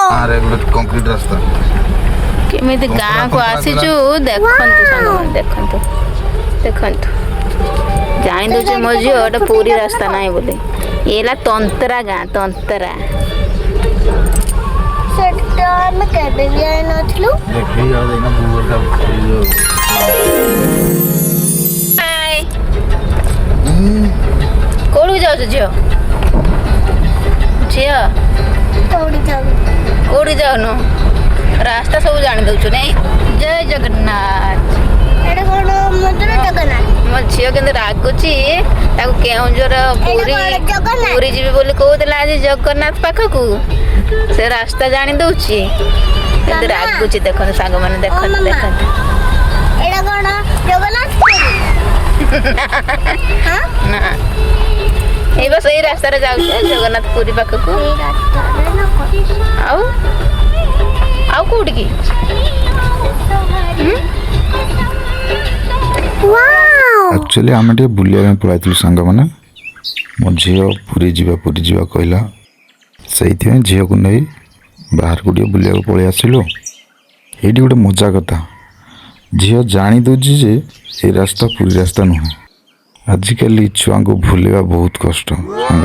अरे गोटे कंक्रीट रास्ता केमिति गाँ को आसीचु देखंतु सांगମାନେ देखंतु देखंतु जानि दउचे मो झियो गोटे पूरी रास्ता नाही बोले एला तंतरा गाँ तंतरा सेटा में केबे भी आइ नथलु देखि आ देना बुवर का हाय कोडू जाउ झियो झियो तोड़ी जाऊ कोडी जाउनु रास्ता सब जानि दउछु नै जय जगन्नाथ एटा कोन मंदिर जगन्नाथ मो झियो केंद्र रागुची ताको केउंजर पूरी जगन्नाथ? पूरी जीवी बोली कहूला आज जगन्नाथ पाखकू से रास्ता जानि दउची केंद्र मामा। रागुची देखन सांग माने देखन मामा। देखन एटा कोन जगन्नाथ हां ना ए बस ए रास्ता रे जाउ जगन्नाथ पूरी पाखकू ए रास्ता रे न आउ आउ कोडी की वाओ एक्चुअली आम टे बुलिया पळाइलु सांग मैंने मो झी पूरी जा कहला से झील को नहीं बाहर को बुलिया पलि आसलु ये गोटे मजा कथा झील जानी दूची जे ये रास्ता पूरी रास्ता नुह आजिकल छुआ को भूलवा बहुत कष्ट सांग